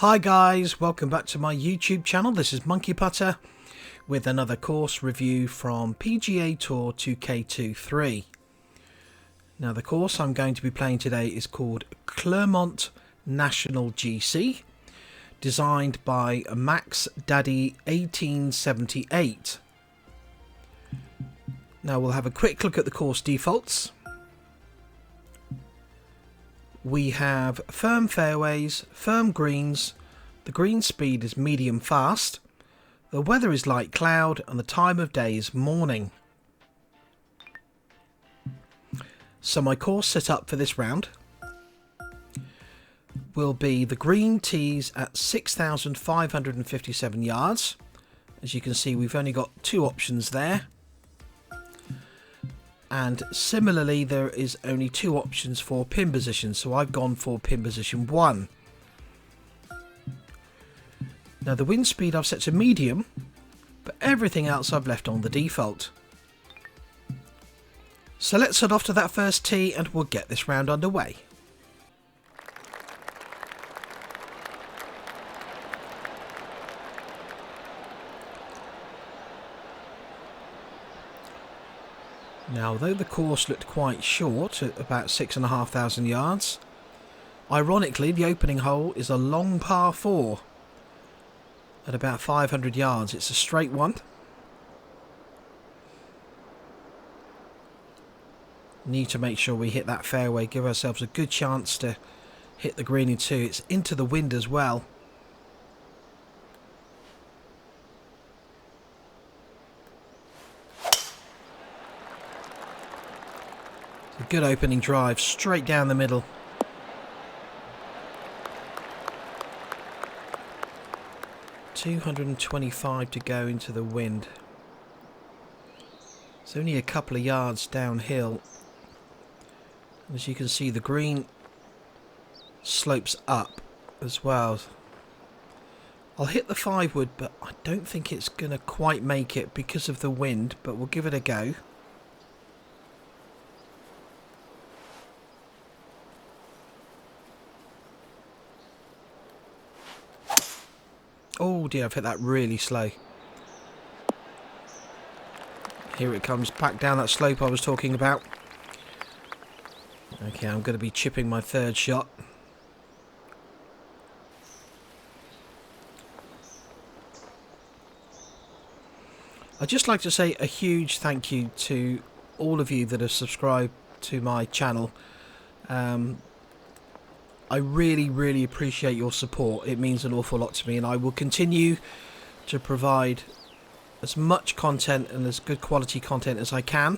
Hi guys, welcome back to my YouTube channel. This is MonkeyPutter with another course review from PGA Tour 2K23. Now the course I'm going to be playing today is called Clermont National GC, designed by Max Daddy 1878. Now we'll have a quick look at the course defaults. We have firm fairways, firm greens, the green speed is medium fast, the weather is light cloud, and the time of day is morning. So my course set up for this round will be the green tees at 6,557 yards. As you can see, we've only got two options there. And similarly, there is only two options for pin position, so I've gone for pin position 1. Now the wind speed I've set to medium, but everything else I've left on the default. So let's head off to that first tee and we'll get this round underway. Now, although the course looked quite short at about 6,500 yards, ironically the opening hole is a long par 4 at about 500 yards. It's a straight one. Need to make sure we hit that fairway, give ourselves a good chance to hit the green in 2. It's into the wind as well. A good opening drive, straight down the middle. $225 to go into the wind. It's only a couple of yards downhill. As you can see, the green slopes up as well. I'll hit the 5-wood, but I don't think it's going to quite make it because of the wind, but we'll give it a go. Oh dear, I've hit that really slow. Here it comes back down that slope I was talking about. Okay, I'm going to be chipping my third shot. I'd just like to say a huge thank you to all of you that have subscribed to my channel. I really appreciate your support. It means an awful lot to me, and I will continue to provide as much content and as good quality content as I can.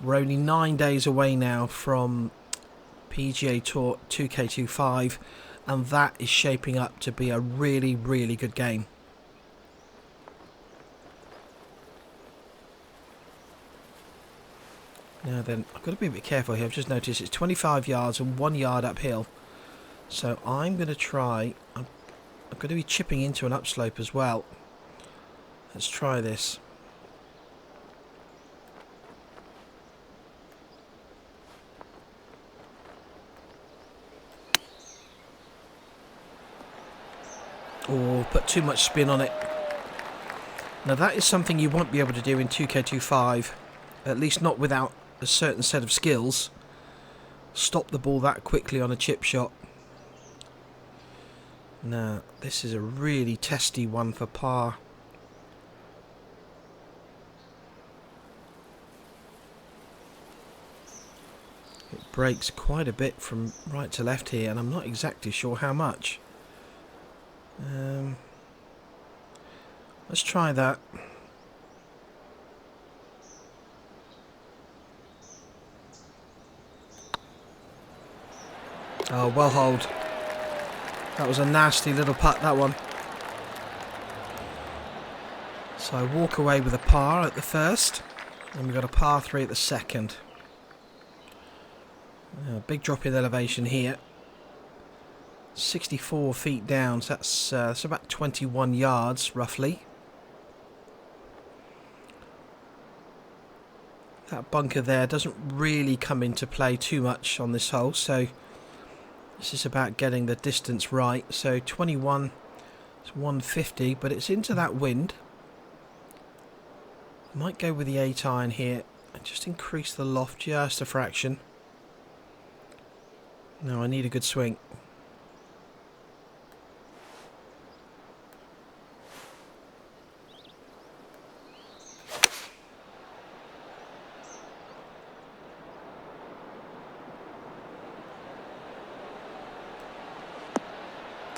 We're only 9 days away now from PGA Tour 2K25, and that is shaping up to be a really good game. Now then, I've got to be a bit careful here. I've just noticed it's 25 yards and 1 yard uphill. So I'm going to try... I'm going to be chipping into an upslope as well. Let's try this. Oh, put too much spin on it. Now that is something you won't be able to do in 2K25. At least not without a certain set of skills. Stop the ball that quickly on a chip shot. Now this is a really testy one for par. It breaks quite a bit from right to left here, and I'm not exactly sure how much. Let's try that. Oh, well hold. That was a nasty little putt, that one. So I walk away with a par at the first, and we've got a par 3 at the second. Big drop in elevation here. 64 feet down, so that's about 21 yards, roughly. That bunker there doesn't really come into play too much on this hole, so This is about getting the distance right. So 21 is 150, but it's into that wind. I might go with the 8 iron here and just increase the loft just a fraction. No, I need a good swing.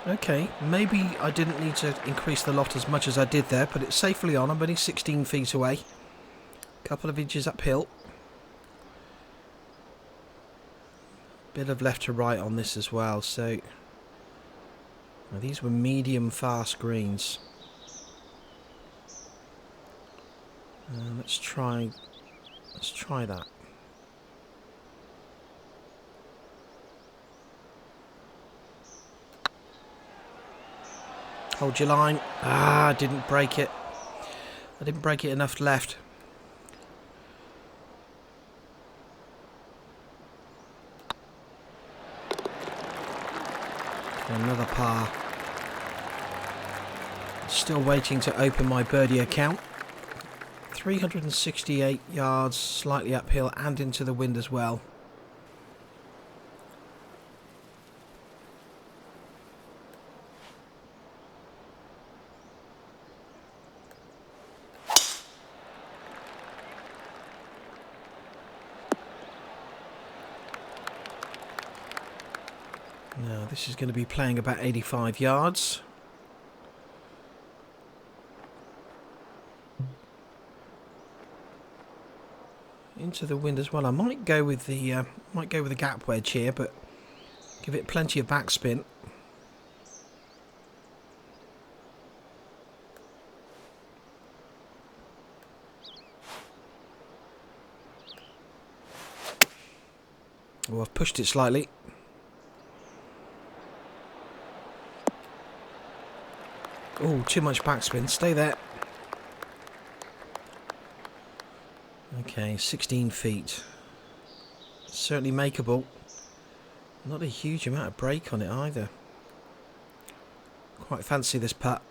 Okay, maybe I didn't need to increase the loft as much as I did there, but it's safely on. I'm only 16 feet away. A couple of inches uphill. Bit of left to right on this as well, so now these were medium fast greens. Let's try that. Hold your line. Ah, I didn't break it. I didn't break it enough left. Another par. Still waiting to open my birdie account. 368 yards, slightly uphill and into the wind as well. Now this is going to be playing about 85 yards. Into the wind as well. I might go with the gap wedge here, but give it plenty of backspin. Oh, I've pushed it slightly. Oh, too much backspin. Stay there. Okay, 16 feet. Certainly makeable. Not a huge amount of break on it either. Quite fancy this putt.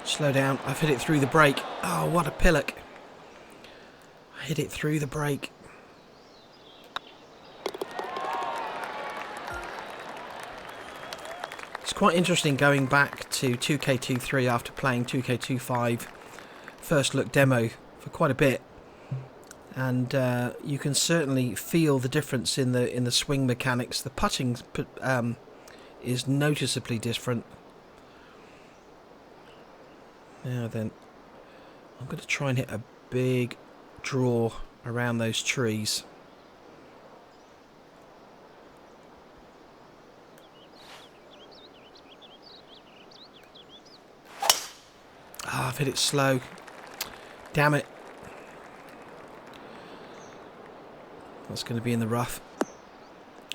Slow down. I've hit it through the break. Oh, what a pillock. I hit it through the break. It's quite interesting going back to 2K23 after playing 2K25 first look demo for quite a bit, and you can certainly feel the difference in the swing mechanics. The putting is noticeably different. Now then, I'm going to try and hit a big draw around those trees. Ah, I've hit it slow. Damn it. That's going to be in the rough.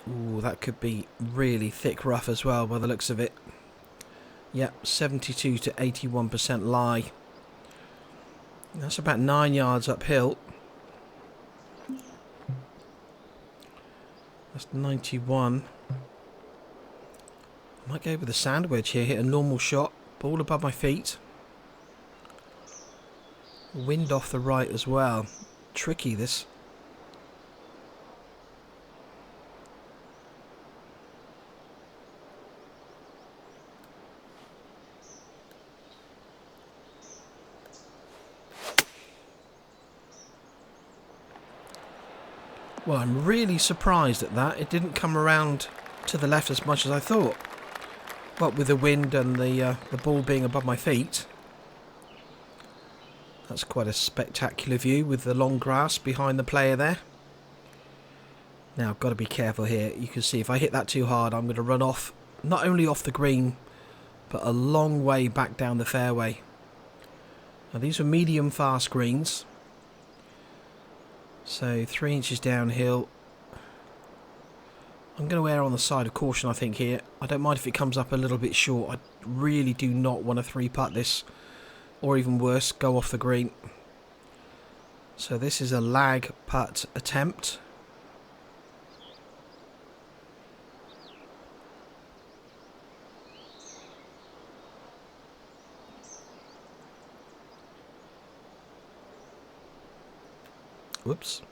Ooh, that could be really thick rough as well by the looks of it. Yep, 72 to 81% lie. That's about 9 yards uphill. That's 91. I might go with the sand wedge here, hit a normal shot, ball above my feet. Wind off the right as well. Tricky this. Well, I'm really surprised at that. It didn't come around to the left as much as I thought. What with the wind and the ball being above my feet. That's quite a spectacular view with the long grass behind the player there. Now, I've got to be careful here. You can see if I hit that too hard, I'm going to run off, not only off the green, but a long way back down the fairway. Now, these are medium fast greens. So 3 inches downhill. I'm going to err on the side of caution, I think, here. I don't mind if it comes up a little bit short. I really do not want to 3-putt this. Or even worse, go off the green. So this is a lag putt attempt. Whoops.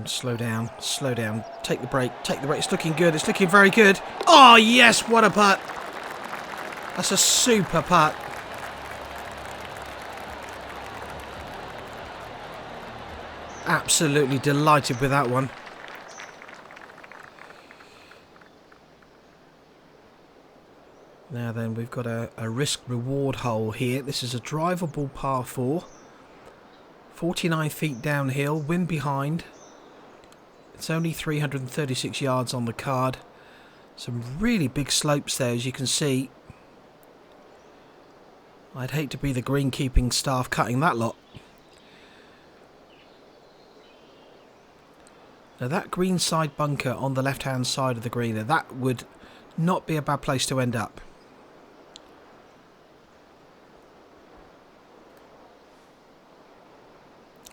Slow down, slow down. Take the break, take the break. It's looking good, it's looking very good. Oh, yes, what a putt. That's a super putt. Absolutely delighted with that one. Now then, we've got a risk-reward hole here. This is a drivable par 4. 49 feet downhill, wind behind. It's only 336 yards on the card. Some really big slopes there, as you can see. I'd hate to be the greenkeeping staff cutting that lot. Now that green side bunker on the left-hand side of the green there, that would not be a bad place to end up.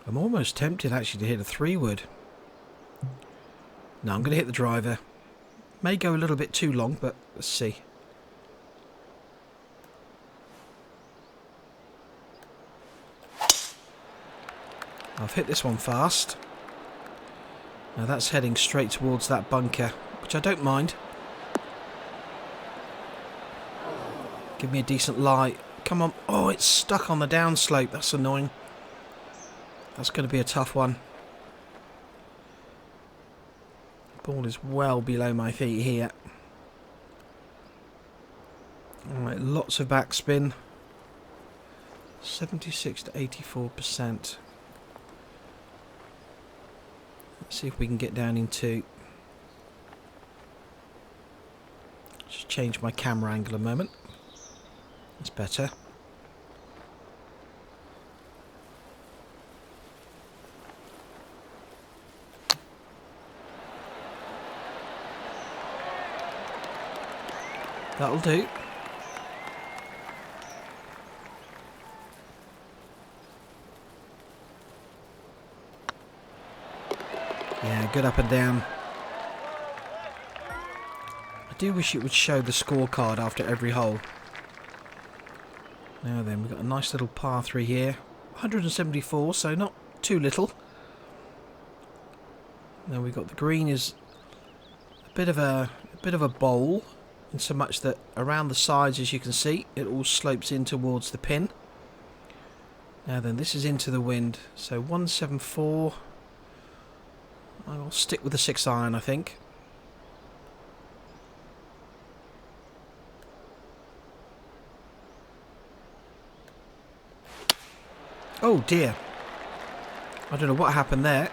I'm almost tempted actually to hit a 3-wood. No, I'm going to hit the driver. May go a little bit too long, but let's see. I've hit this one fast. Now that's heading straight towards that bunker, which I don't mind. Give me a decent lie. Come on. Oh, it's stuck on the downslope. That's annoying. That's going to be a tough one. Ball is well below my feet here. Alright, lots of backspin. 76 to 84%. Let's see if we can get down into... Just change my camera angle a moment. That's better. That'll do. Yeah, good up and down. I do wish it would show the scorecard after every hole. Now then, we've got a nice little par 3 here. 174, so not too little. Now we've got the green is a bit of a bowl. In so much that around the sides, as you can see, it all slopes in towards the pin. Now then, this is into the wind. So 174. I'll stick with the 6-iron, I think. Oh dear. I don't know what happened there.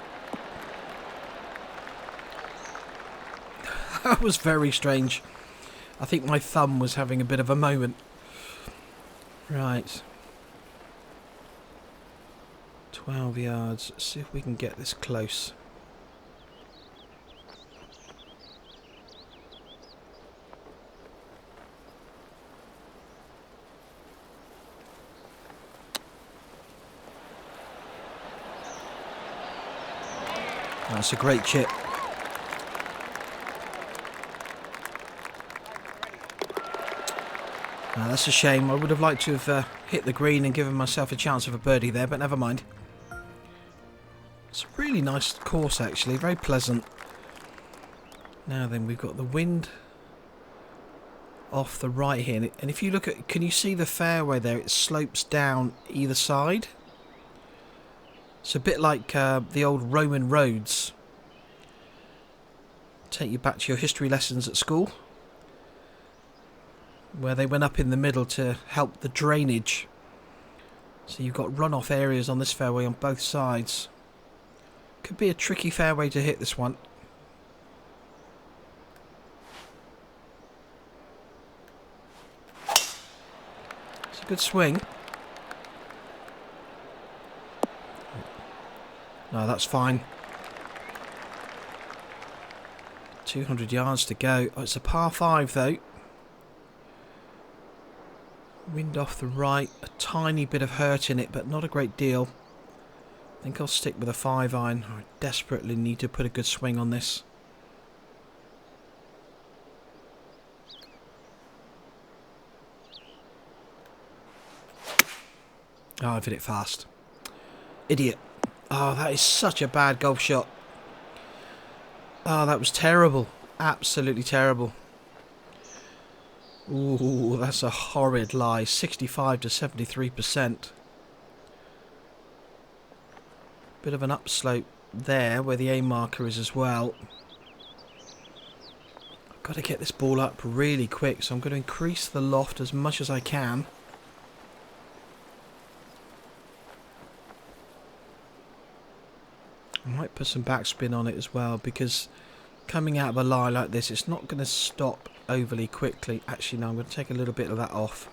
That was very strange. I think my thumb was having a bit of a moment. Right. 12 yards. Let's see if we can get this close. That's a great chip. That's a shame. I would have liked to have hit the green and given myself a chance of a birdie there, but never mind. It's a really nice course actually, very pleasant. Now then, we've got the wind off the right here, and if you look at, can you see the fairway there? It slopes down either side. It's a bit like the old Roman roads. Take you back to your history lessons at school, where they went up in the middle to help the drainage. So you've got runoff areas on this fairway on both sides. Could be a tricky fairway to hit this one. It's a good swing. No, that's fine. 200 yards to go. Oh, it's a par 5 though. Wind off the right. A tiny bit of hurt in it, but not a great deal. I think I'll stick with a 5-iron. I desperately need to put a good swing on this. Oh, I've hit it fast. Idiot. Oh, that is such a bad golf shot. Oh, that was terrible. Absolutely terrible. Ooh, that's a horrid lie. 65 to 73%. Bit of an upslope there where the A marker is as well. I've got to get this ball up really quick, so I'm going to increase the loft as much as I can. I might put some backspin on it as well, because coming out of a lie like this, it's not going to stop overly quickly. Actually, no, I'm going to take a little bit of that off.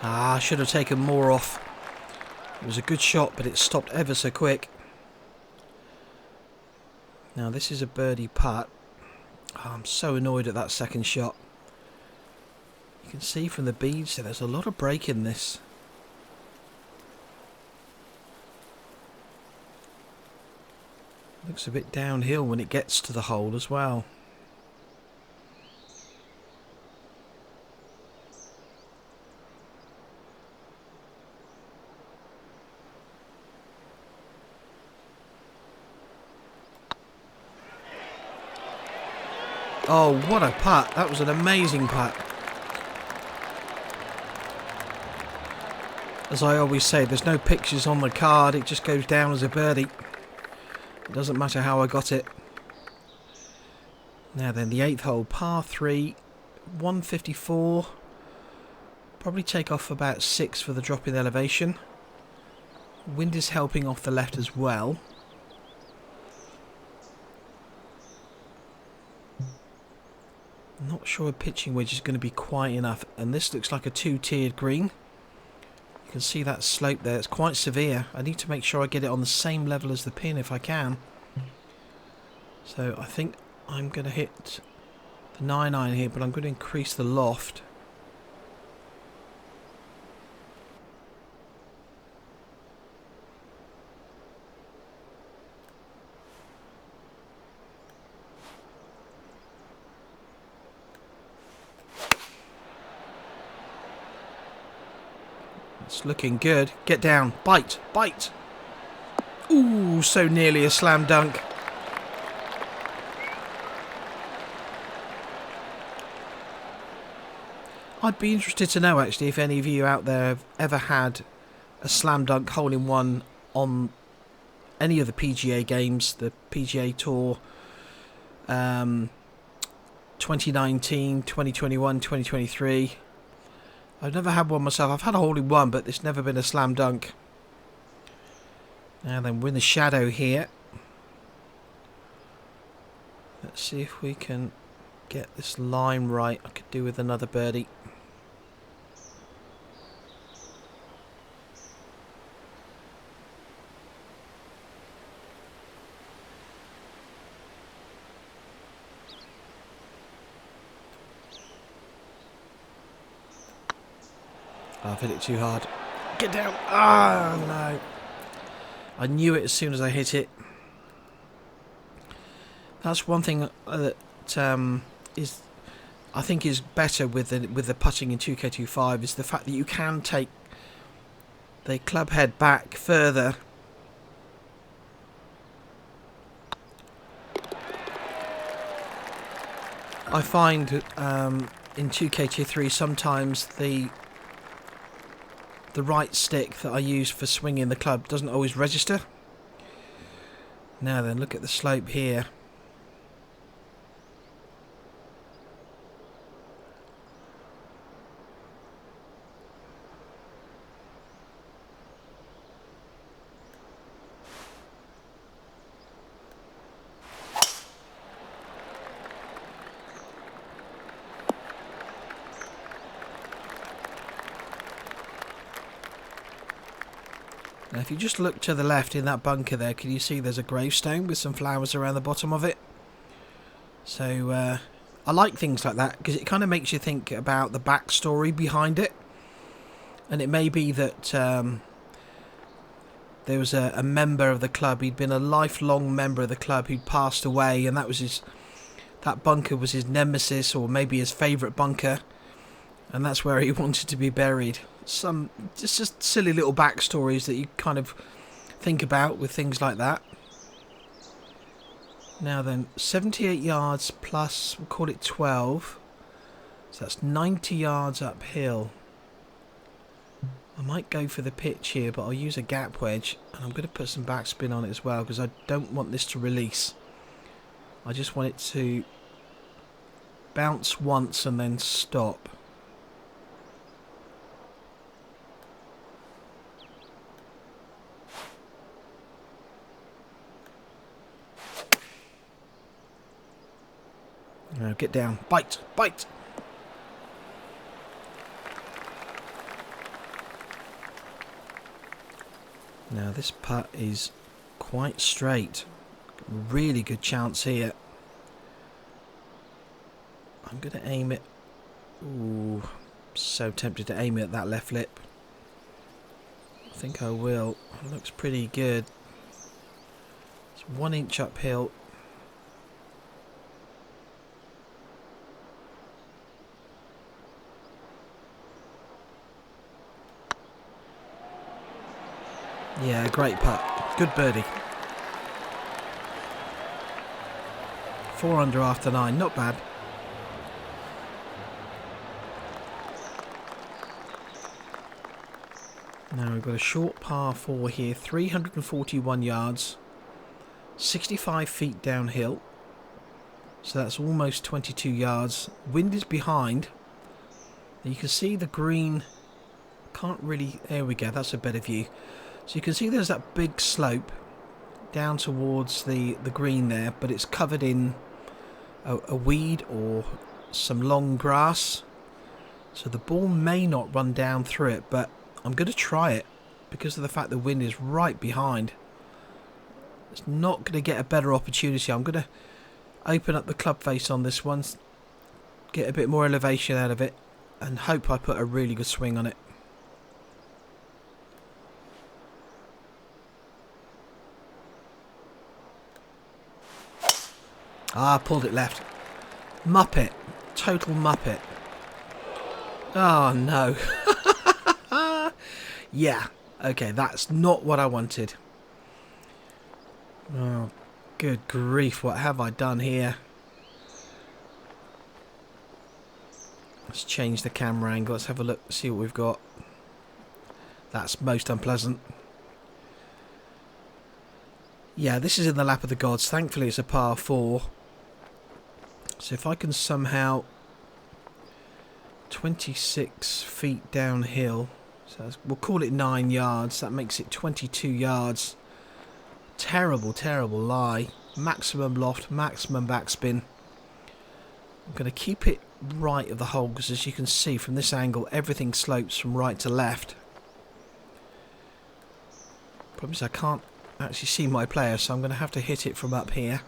Ah, I should have taken more off. It was a good shot, but it stopped ever so quick. Now, this is a birdie putt. Oh, I'm so annoyed at that second shot. You can see from the beads there's a lot of break in this. Looks a bit downhill when it gets to the hole as well. Oh, what a putt. That was an amazing putt. As I always say, there's no pictures on the card. It just goes down as a birdie. It doesn't matter how I got it. Now then, the 8th hole, par 3, 154. Probably take off about 6 for the drop in elevation. Wind is helping off the left as well. Not sure a pitching wedge is going to be quite enough, and this looks like a 2-tiered green. You can see that slope there, it's quite severe. I need to make sure I get it on the same level as the pin if I can. So I think I'm going to hit the 9-iron here, but I'm going to increase the loft. It's looking good. Get down. Bite. Bite. Ooh, so nearly a slam dunk. I'd be interested to know, actually, if any of you out there have ever had a slam dunk hole-in-one on any of the PGA games, the PGA Tour, 2019, 2021, 2023. I've never had one myself. I've had a hole-in-one, but it's never been a slam dunk. Now then, we're in the shadow here. Let's see if we can get this line right. I could do with another birdie. I've hit it too hard. Get down. Ah, no. I knew it as soon as I hit it. That's one thing that I think is better with the putting in 2K25 is the fact that you can take the club head back further. I find in 2K23 sometimes the right stick that I use for swinging the club doesn't always register. Now then, look at the slope here. Now if you just look to the left in that bunker there, can you see there's a gravestone with some flowers around the bottom of it? So I like things like that because it kind of makes you think about the backstory behind it. And it may be that there was a member of the club, he'd been a lifelong member of the club who'd passed away, and that bunker was his nemesis, or maybe his favourite bunker, and that's where he wanted to be buried. Just silly little backstories that you kind of think about with things like that. Now then, 78 yards plus, we'll call it 12. So that's 90 yards uphill. I might go for the pitch here, but I'll use a gap wedge. And I'm going to put some backspin on it as well, because I don't want this to release. I just want it to bounce once and then stop. Now get down. Bite! Bite! Now this putt is quite straight. Really good chance here. I'm going to aim it. Ooh, so tempted to aim it at that left lip. I think I will. It looks pretty good. It's 1 inch uphill. Yeah, great putt. Good birdie. 4 under after 9, not bad. Now we've got a short par 4 here, 341 yards, 65 feet downhill. So that's almost 22 yards. Wind is behind. You can see the green. Can't really. There we go, that's a better view. So you can see there's that big slope down towards the green there, but it's covered in a weed or some long grass. So the ball may not run down through it, but I'm going to try it because of the fact the wind is right behind. It's not going to get a better opportunity. I'm going to open up the club face on this one, get a bit more elevation out of it, and hope I put a really good swing on it. Ah, pulled it left. Muppet. Total muppet. Oh, no. Yeah. Okay, that's not what I wanted. Oh, good grief. What have I done here? Let's change the camera angle. Let's have a look, see what we've got. That's most unpleasant. Yeah, this is in the lap of the gods. Thankfully, it's a par 4. So if I can somehow 26 feet downhill, so we'll call it 9 yards, that makes it 22 yards. Terrible, terrible lie. Maximum loft, maximum backspin. I'm going to keep it right of the hole because as you can see from this angle, everything slopes from right to left. Problem is I can't actually see my player, so I'm going to have to hit it from up here.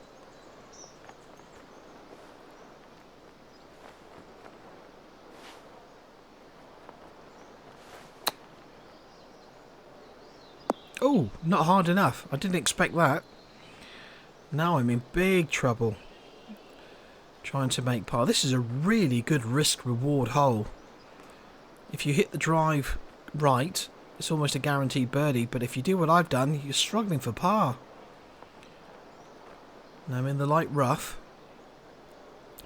Oh, not hard enough. I didn't expect that. Now I'm in big trouble. Trying to make par. This is a really good risk-reward hole. If you hit the drive right, it's almost a guaranteed birdie. But if you do what I've done, you're struggling for par. Now I'm in the light rough.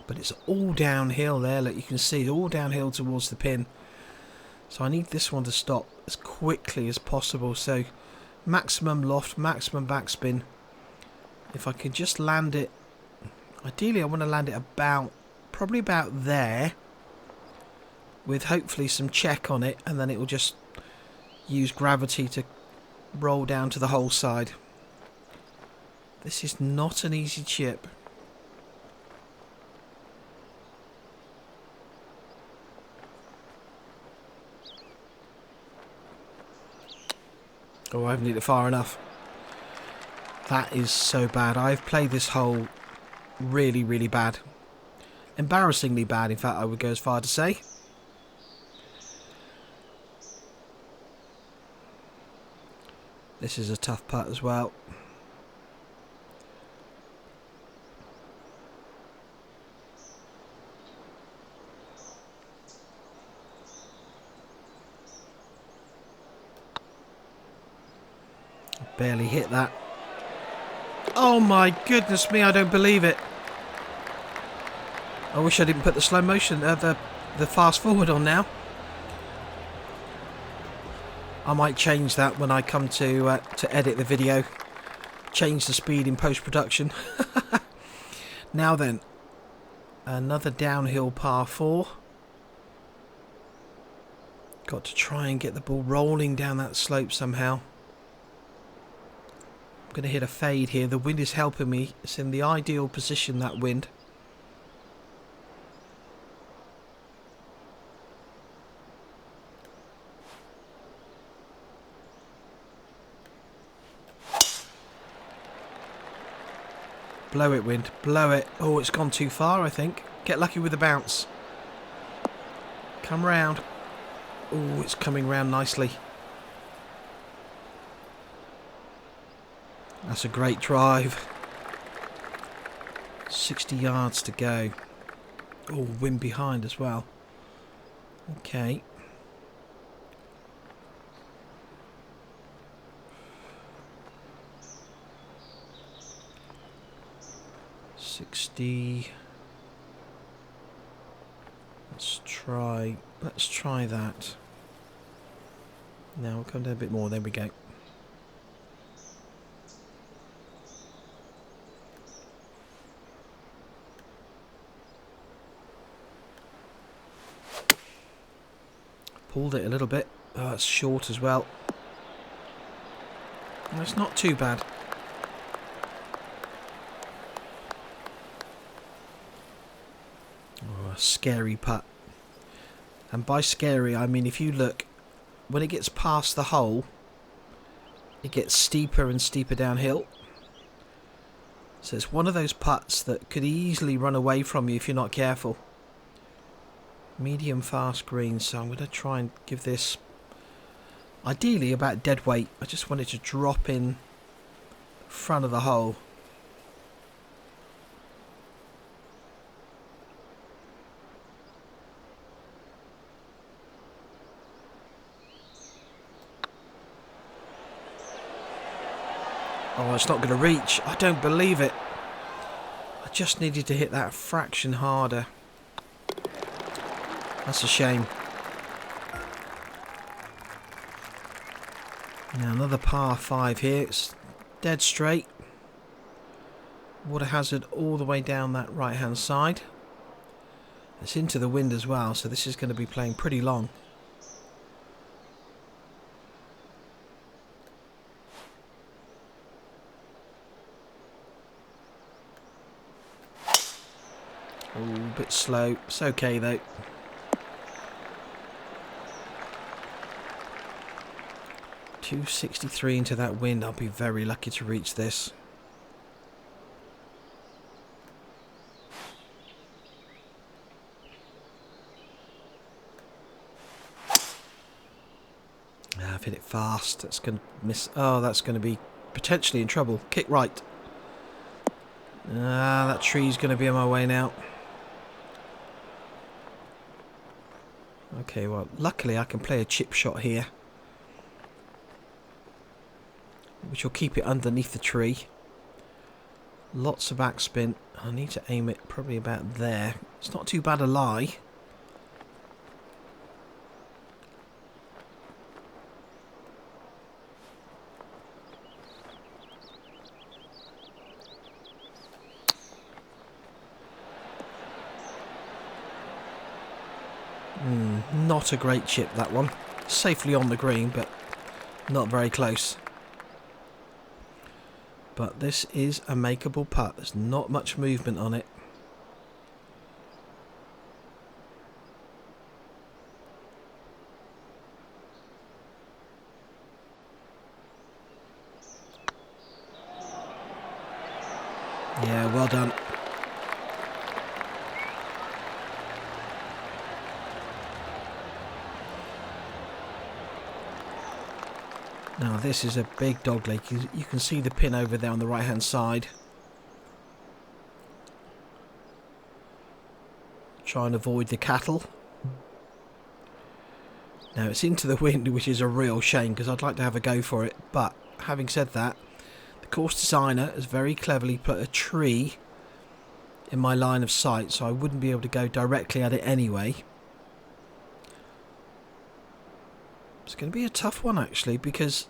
But it's all downhill there. Look, you can see it's all downhill towards the pin. So I need this one to stop as quickly as possible. So maximum loft, maximum backspin. If I can just land it, ideally I want to land it probably about there, with hopefully some check on it, and then it will just use gravity to roll down to the hole side. This is not an easy chip. Oh, I haven't hit it far enough. That is so bad. I've played this hole really, really bad. Embarrassingly bad, in fact, I would go as far to say. This is a tough putt as well. Barely hit that. Oh my goodness me, I don't believe it. I wish I didn't put the slow motion, the fast forward on now. I might change that when I come to edit the video. Change the speed in post-production. Now then, another downhill par 4. Got to try and get the ball rolling down that slope somehow. I'm going to hit a fade here. The wind is helping me. It's in the ideal position, that wind. Blow it, wind. Blow it. Oh, it's gone too far, I think. Get lucky with the bounce. Come round. Oh, it's coming round nicely. That's a great drive. 60 yards to go. Oh, wind behind as well. Okay. Let's try that. Now we'll come down a bit more, there we go. Pulled it a little bit. Oh, it's short as well. No, it's not too bad. Oh, a scary putt. And by scary, I mean if you look, when it gets past the hole, it gets steeper and steeper downhill. So it's one of those putts that could easily run away from you if you're not careful. Medium fast green, so I'm going to try and give this ideally about dead weight. I just want it to drop in front of the hole. Oh, it's not going to reach. I don't believe it. I just needed to hit that a fraction harder. That's a shame. Now another par 5 here. It's dead straight. Water hazard all the way down that right hand side. It's into the wind as well, so this is going to be playing pretty long. Oh, a bit slow. It's okay though. .263 into that wind. I'll be very lucky to reach this. I've hit it fast. That's going to miss. Oh, that's going to be potentially in trouble. Kick right. That tree's going to be on my way now. Okay, well, luckily I can play a chip shot here, which will keep it underneath the tree. Lots of backspin. I need to aim it probably about there. It's not too bad a lie. Not a great chip, that one. Safely on the green, but not very close. But this is a makeable putt. There's not much movement on it. Yeah, well done. Now this is a big dogleg. You can see the pin over there on the right hand side. Try and avoid the cattle. Now it's into the wind, which is a real shame because I'd like to have a go for it. But having said that, the course designer has very cleverly put a tree in my line of sight, so I wouldn't be able to go directly at it anyway. It's going to be a tough one actually, because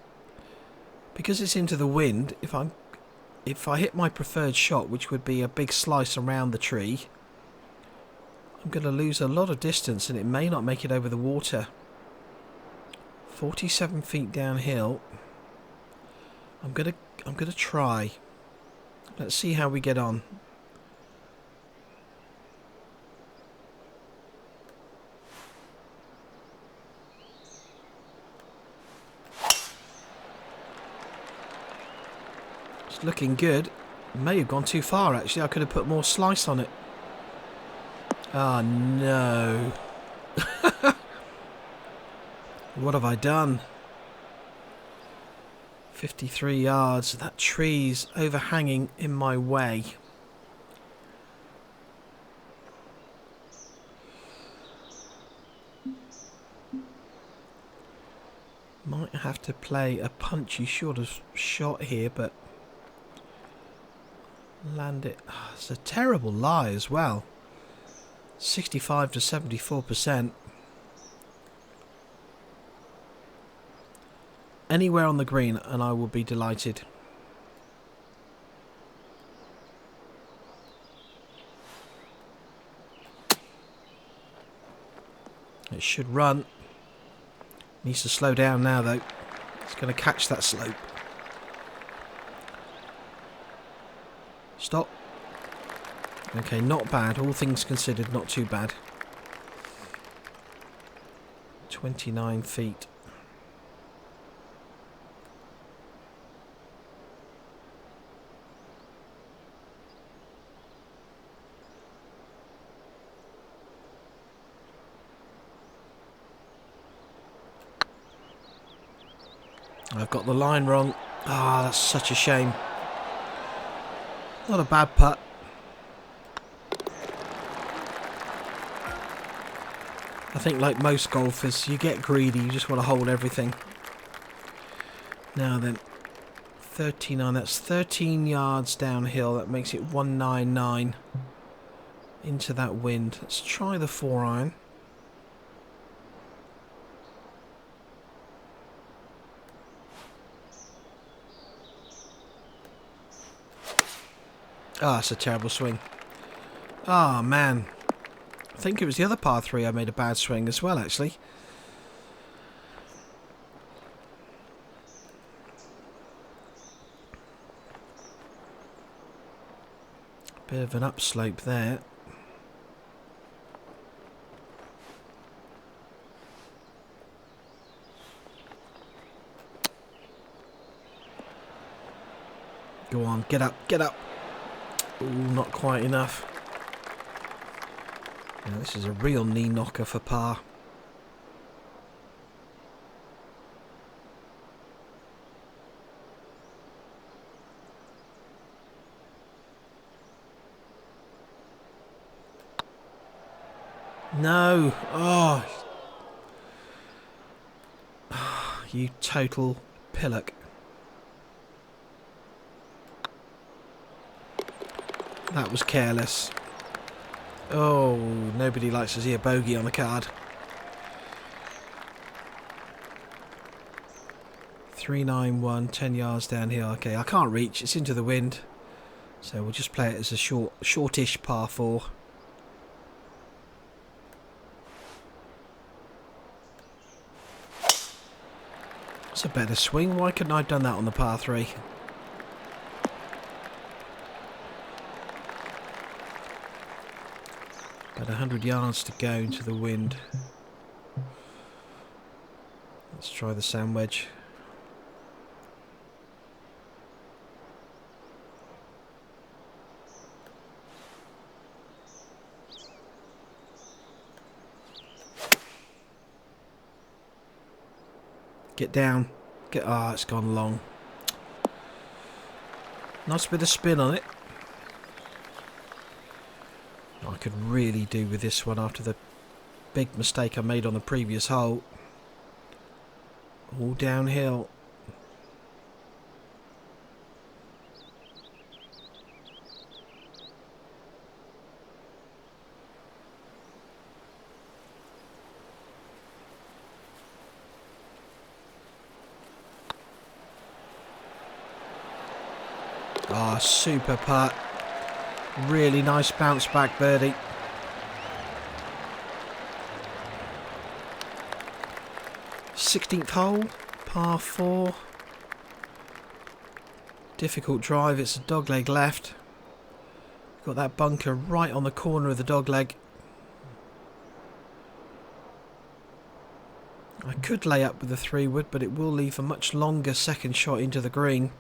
it's into the wind. If I hit my preferred shot, which would be a big slice around the tree, I'm going to lose a lot of distance and it may not make it over the water. 47 feet downhill. I'm gonna try. Let's see how we get on. It's looking good. May have gone too far actually. I could have put more slice on it. Ah, no. What have I done? 53 yards. That tree's overhanging in my way. Might have to play a punchy sort of shot here, but land it. Oh, it's a terrible lie as well. 65 to 74%. Anywhere on the green and I will be delighted. It should run. Needs to slow down now though. It's going to catch that slope. Stop. Okay, not bad. All things considered, not too bad. 29 feet. I've got the line wrong. Ah, that's such a shame. Not a bad putt. I think like most golfers, you get greedy, you just want to hold everything. Now then, 39, that's 13 yards downhill, that makes it 199 into that wind. Let's try the 4-iron. Ah, it's a terrible swing. Ah, man. I think it was the other par 3 I made a bad swing as well, actually. Bit of an upslope there. Go on, get up, get up. Ooh, not quite enough. Now, this is a real knee knocker for par. No. Oh. You total pillock. That was careless. Oh, nobody likes to see a bogey on the card. 391, 10 yards downhill. Okay, I can't reach. It's into the wind. So we'll just play it as a shortish par 4. It's a better swing. Why couldn't I have done that on the par 3? About 100 yards to go into the wind. Let's try the sand wedge. Get down. Get. Ah, it's gone long. Nice bit of spin on it. I could really do with this one after the big mistake I made on the previous hole. All downhill. Ah, super putt. Really nice bounce back birdie. Sixteenth hole, par 4. Difficult drive, it's a dogleg left. Got that bunker right on the corner of the dogleg. I could lay up with the 3-wood, but it will leave a much longer second shot into the green.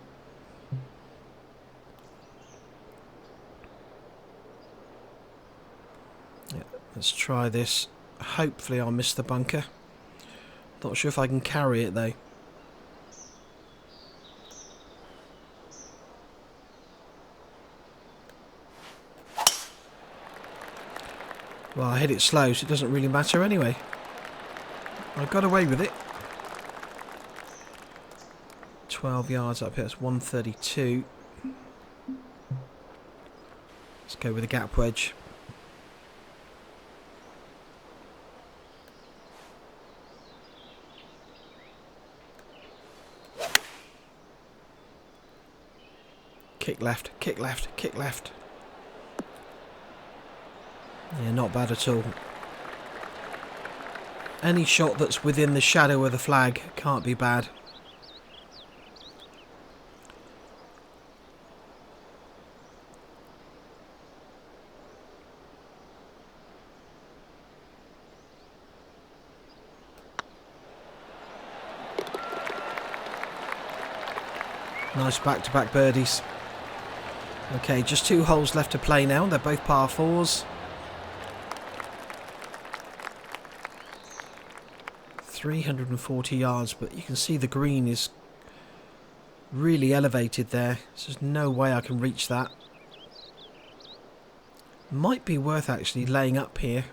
Yeah, let's try this. Hopefully I'll miss the bunker. Not sure if I can carry it though. Well, I hit it slow, so it doesn't really matter anyway. I got away with it. 12 yards up here, it's 132. Let's go with a gap wedge. Kick left, kick left, kick left. Yeah, not bad at all. Any shot that's within the shadow of the flag can't be bad. Nice back-to-back birdies. Okay, just 2 holes left to play now. They're both par 4s. 340 yards, but you can see the green is really elevated there. So there's no way I can reach that. Might be worth actually laying up here.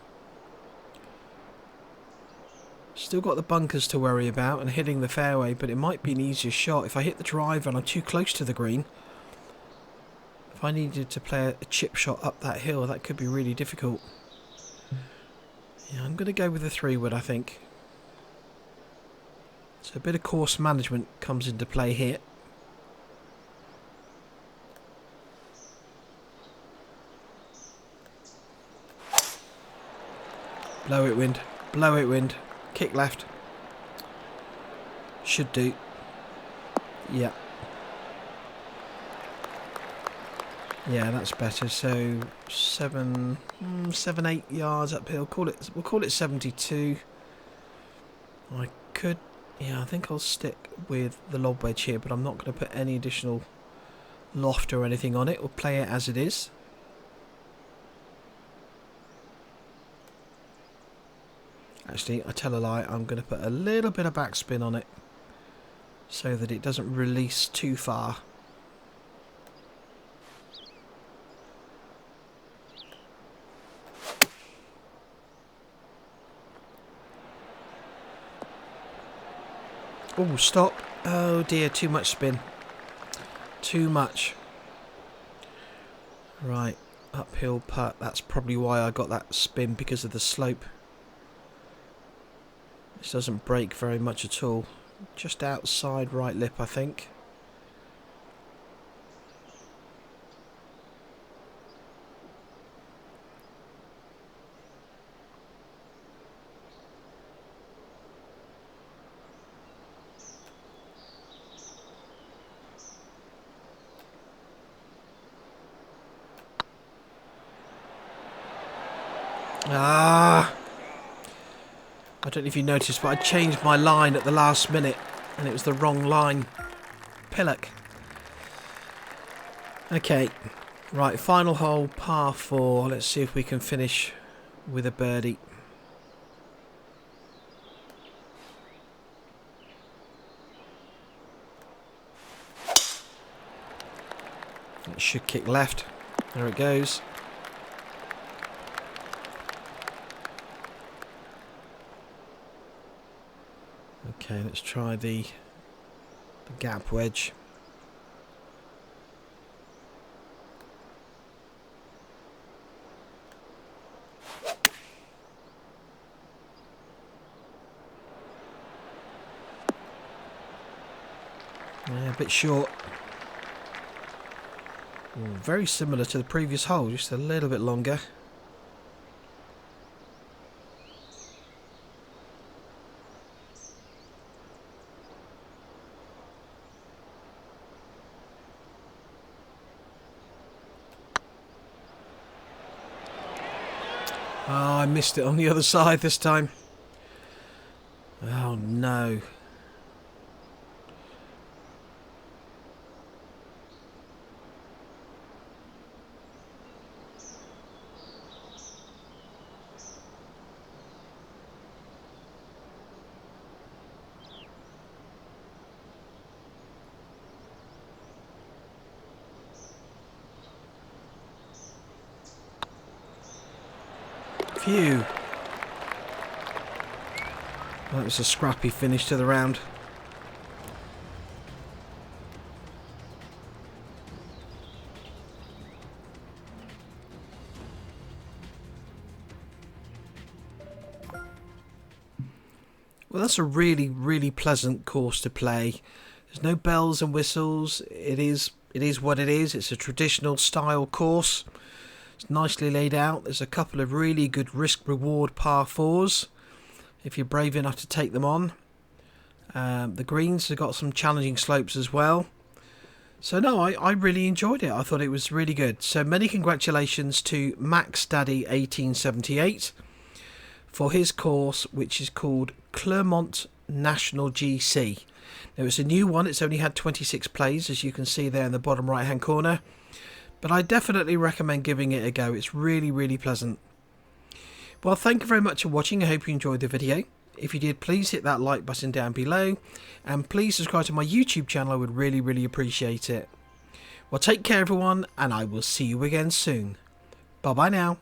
Still got the bunkers to worry about and hitting the fairway, but it might be an easier shot. If I hit the driver and I'm too close to the green, if I needed to play a chip shot up that hill, that could be really difficult. Yeah, I'm going to go with the 3-wood, I think. So a bit of course management comes into play here. Blow it, wind. Blow it, wind. Kick left. Should do. Yeah. Yeah, that's better. So 7-8 yards uphill. We'll call it 72. I could. Yeah, I think I'll stick with the lob wedge here, but I'm not going to put any additional loft or anything on it. We'll play it as it is. Actually, I tell a lie, I'm going to put a little bit of backspin on it so that it doesn't release too far. Oh, stop. Oh dear, too much spin. Too much. Right, uphill putt. That's probably why I got that spin, because of the slope. This doesn't break very much at all. Just outside right lip, I think. Ah! I don't know if you noticed, but I changed my line at the last minute, and it was the wrong line. Pillock. Okay, right, final hole, par 4. Let's see if we can finish with a birdie. It should kick left. There it goes. Okay, let's try the gap wedge. Yeah, a bit short. Very similar to the previous hole, just a little bit longer. Oh, I missed it on the other side this time. Oh no. Phew. That was a scrappy finish to the round. Well, that's a really, really pleasant course to play. There's no bells and whistles. It is what it is. It's a traditional style course. It's nicely laid out. There's a couple of really good risk-reward par 4s if you're brave enough to take them on. The greens have got some challenging slopes as well. So no, I really enjoyed it. I thought it was really good. So many congratulations to Max Daddy 1878 for his course, which is called Clermont National GC. Now it's a new one. It's only had 26 plays, as you can see there in the bottom right hand corner. But I definitely recommend giving it a go. It's really, really pleasant. Well, thank you very much for watching. I hope you enjoyed the video. If you did, please hit that like button down below. And please subscribe to my YouTube channel. I would really, really appreciate it. Well, take care, everyone. And I will see you again soon. Bye-bye now.